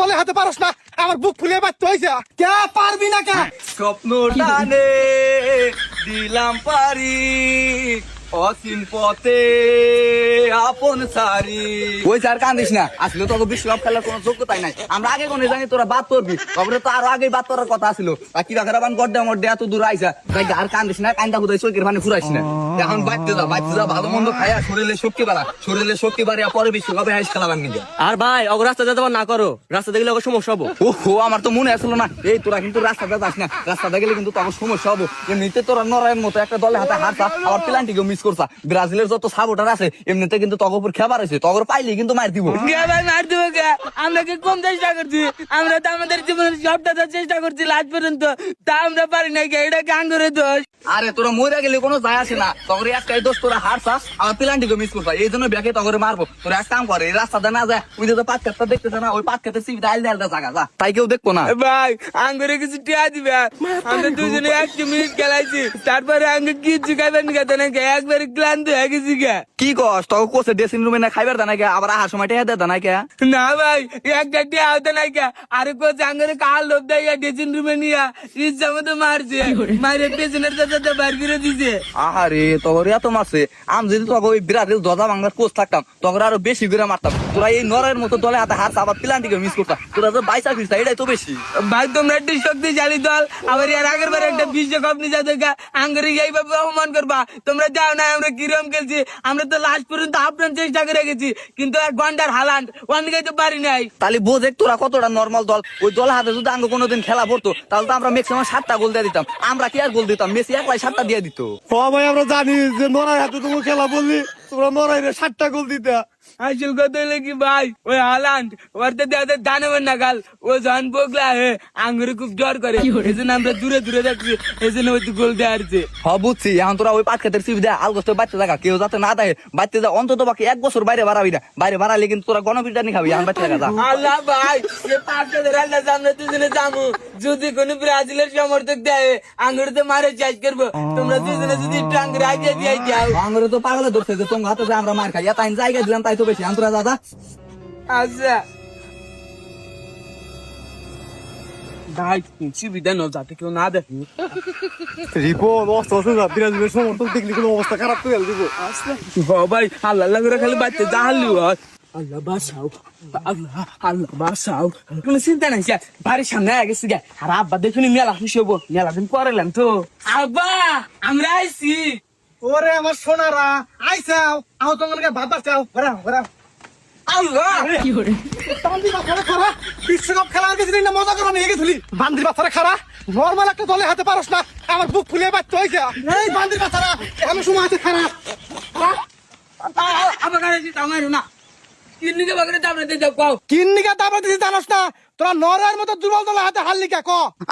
দলে হাতে পারস না আমার বুক ফুলে বাচ্চা হয়েছে কে পারবি না কে স্বপ্ন টানে দিলাম পারি অসীম পথে আপন সারি। ওই স্যার কান্দিস না, আসলে তো বিশ্বকাপ খেলার কোনো যোগ্যতাই নাই। আমরা আগে কোনে জানি তোরা বাদ করবি, তবে তো আরো আগে বাদ করার কথা ছিল। আর কি রাখার বান গড্ডা মড্ডে এত দূর আইসা তাই আর কান্দিস না, কান্দা কোথায় চোখের পানি ফুরাইস না। এখন বাচ্চা যা ভালো মন্দ খাইয়া শরীরে শক্তি বাড়া পরে বিশ্বকাপে হাইস খেলাবান নিয়ে। আর ভাই অগ রাস্তা যেতে না করো, রাস্তা দেখলে ওকে সমস্যা হবো। ওহো আমার তো মনে আসলো না, এই তোরা কিন্তু রাস্তাটা যাস না, রাস্তাটা গেলে কিন্তু তখন সমস্যা হবো। এমনিতে তোরা নরায়ের মতো একটা দলে হাতে হারছা, আবার প্লান্টিকেও মিস করছা। ব্রাজিলের যত সাপোর্টার আছে এমনিতে কিন্তু তগর উপর খেবার আছে, তগর পাইলে কিন্তু মার দিব। মার দিব কে? আমরা কি কম চেষ্টা করছি? আমরা তো আমাদের জীবনের সবটা চেষ্টা করছি লাস্ট পর্যন্ত, তা আমরা পারি না। এটা গান করে দোষ। আরে তোরা মরে গেলে কোনো যায় আসে না, তগর একটাই দোষ, তোরা হারছা আবার প্লান্টিকেও মিস করছা। এই জন্য ব্যাকে তগরে মারবো। তোরা এক কাম করে, এই রাস্তাটা না যায়, ওই যে পাট খেতটা দেখতেছে না, ওই পাট খেতে সিবিটা আইল দেয়ালটা জায়গা যা, তাই কেউ দেখবো না। ভাই আঙ্গুরে কিছু টিয়া দিবে? আমরা দুজনে 1 মিনিট খেলাইছি, তারপরে আঙ্গুর কিছু খাইবেন খেতে নাকি একবারে ক্লান্ত হয়ে গেছি গে। কি কস তখন কোচে ড্রেসিং রুমে না খাইবার দানা কে, আবার আহার সময় টেহা দেয় কে? না ভাই একটা টিয়া হতে নাই কে, আরে কোচ আঙ্গুরে কাল লোভ দেয় ড্রেসিং রুমে নিয়ে ইচ্ছা মতো মারছে, মারে পেছনের চাচাতে বার করে দিছে। আহারে তগর এত মারছে, আমি যদি তখন ওই ব্রাজিল দজা বাংলার কোচ থাকতাম তখন আরো বেশি করে মারতাম। তোরা এই নরের মতো দলে হাতে হারছে, আবার প্লান্টিকে মিস করতাম। তোরা যে বাইসা ফিরতা এটাই তো বেশি। ভাই তোমরা একটা শক্তিশালী দল, আবার এর আগের বার একটা বিশ্বকাপ নিয়ে যাতে আঙ্গুরে এইভাবে অপমান করবা। তোমরা যাও না আমরা কিরম খেলছি, আমরা তো লাস্ট পর্যন্ত আপনার চেষ্টা করে গেছি, কিন্তু 1 ঘন্টার হালান্ড ওয়ান গাইতে পারি নাই। তাহলে বোঝে তোরা কতটা নর্মাল দল। ওই দল হাতে যদি আঙ্গ কোনোদিন খেলা পড়তো তাহলে তো আমরা ম্যাক্সিমাম 7টা গোল দিয়ে দিতাম। আমরা কি আর গোল দিতাম? মেসি একলাই 7টা দিয়ে দিত। ভাই আমরা জানি যে নরাই হাতে তুমি খেলা বললি তোমরা নরাইরে 7টা গোল দিতে। আসল কথা হলো কি ভাই, ওই হালান্ড ওর তো দেওয়া দানবের না গাল, ও জন বগলা হে আঙ্গুরে খুব ডর করে, এই জন্য আমরা দূরে দূরে যাচ্ছি, এই জন্য ওই গোল দেওয়া আসছে। বুঝছি, এখন তোরা ওই পাট খেতের সিবি দেয় আলগোস্তের বাচ্চা থাকা, কেউ যাতে না দেয় বাচ্চা যা অন্তত বাকি 1 বছর বাইরে বাড়াবি না। বাইরে বাড়ালে কিন্তু তোরা গণপিটানি খাবি। এখন বাচ্চা থাকা যা। আল্লাহ ভাই সে পাঁচটাদের আল্লাহ সামনে দুজনে যাবো, যদি কোনো ব্রাজিলের সমর্থক দেয় আঙ্গুরতে মারে চাষ করবো। তোমরা দুজনে যদি একটু আঙ্গুর আগে দিয়ে যাও। আঙ্গুরে তো পাগলে ধরছে যে তোমার হাতে আমরা মার খাই, তাই জায়গা দিলাম তাই তো বেশি। আন্তরা দাদা আচ্ছা ভাই সুবিধা ন যাতে কেউ না দেখি। রিপন বিরাজিলের সমর্থক দেখলি কোনো অবস্থা খারাপ করে দিব। ভাই আল্লাহ আল্লাহ করে খালি বাচ্চা জাহালি হয়। আল্লাহ বাসাও, আল্লাহ আল্লাহ বাসাও, কোনো চিন্তা নাই। বাড়ির সামনে আগে গেছি গে, আর আব্বা দেখুন মেলা খুশি হবো, মেলা দিন পরেলাম তো। আব্বা আমরা আইছি। ওরে আমার সোনারা আইসাও, আও তোমাকে বাবা চাও ঘোরাও ঘোরাও। আল্লাহ বান্দির বাচ্চারা খারা বিশ্বকাপ খেলার কিছু না মজা করে নিয়ে গেছিলি। বান্দির বাচ্চারা খারা নর্মাল একটা দলে হাতে পারস না আমার বুক ফুলে বাচ্চা হয়েছে। এই বান্দির বাচ্চারা আমি সময় আছে খারাপ আবার কাছে আমার না কিন্নিকে বাগরে দাবড়ে দিয়ে যাও কও। কিন্নিকা দাবা দিছি জানাস না? তোরা নরের মতো দুর্বল দলে হাতে হারলি কে ক?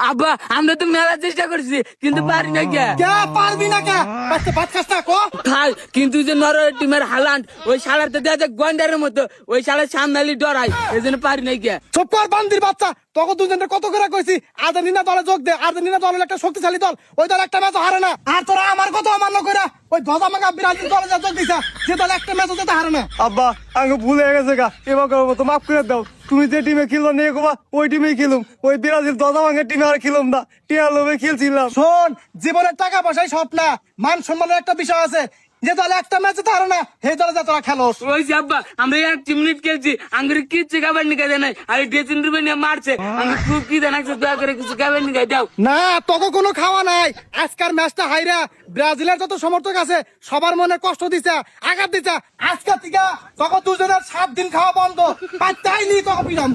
আব্বা আমরা তো মেলা চেষ্টা করছি কিন্তু পারি না কে। কে পারবি না কে? বাচ্চা ভাত খাস না ক? খাই কিন্তু যে নরওয়ে টিমের হালান্ড ওই শালার তো দেয়া যায় গন্ডারের মতো, ওই শালার সামনালি ডরাই, এই জন্য পারি নাই কে। চুপ কর বান্দির বাচ্চা, তোকে দুজনের কত করে কইছি আর্জেন্টিনা দলে যোগ দে। আর্জেন্টিনা দল হলো একটা শক্তিশালী দল, ওই দল একটা ম্যাচ হারে না। আর তোরা আমার কথা অমান্য কইরা ওই ধজা মাগা ব্রাজিল দলে যা যোগ দিছা, যে দল একটা ম্যাচও যেতে হারে না। আব্বা আঙ্গ ভুল হয়ে গেছে গা, এবার তো মাফ করে দাও। তুমি যে টিমে খেলবা নিয়ে গোবা ওই টিমেই খেলুম, ওই ব্রাজিল ধজা মাগের টিমে আর খেলুম না, টিয়া লোভে খেলছিলাম। শোন জীবনের টাকা পয়সাই সব না, মান সম্মানের একটা বিষয় আছে। যে দলে একটা ম্যাচে হারে না সেই দলে যা তোরা খেলোস। ওই যে আব্বা আমরা 1 মিনিট খেলছি, আঙ্গুরে কিচ্ছু খাবার নিয়ে দেয় নাই, আর ড্রেসিং রুমে নিয়ে মারছে। আমি খুব কি দেন দয়া করে কিছু খাবার নিয়ে দাও না। তোকে কোনো খাওয়া নাই, আজকের ম্যাচটা হাইরা ব্রাজিলের যত সমর্থক আছে সবার মনে কষ্ট দিছে, আঘাত দিছে। আজকে থেকে তোকে দুজনের 7 দিন খাওয়া বন্ধ, পাঁচটাই নি তোকে পিরাম।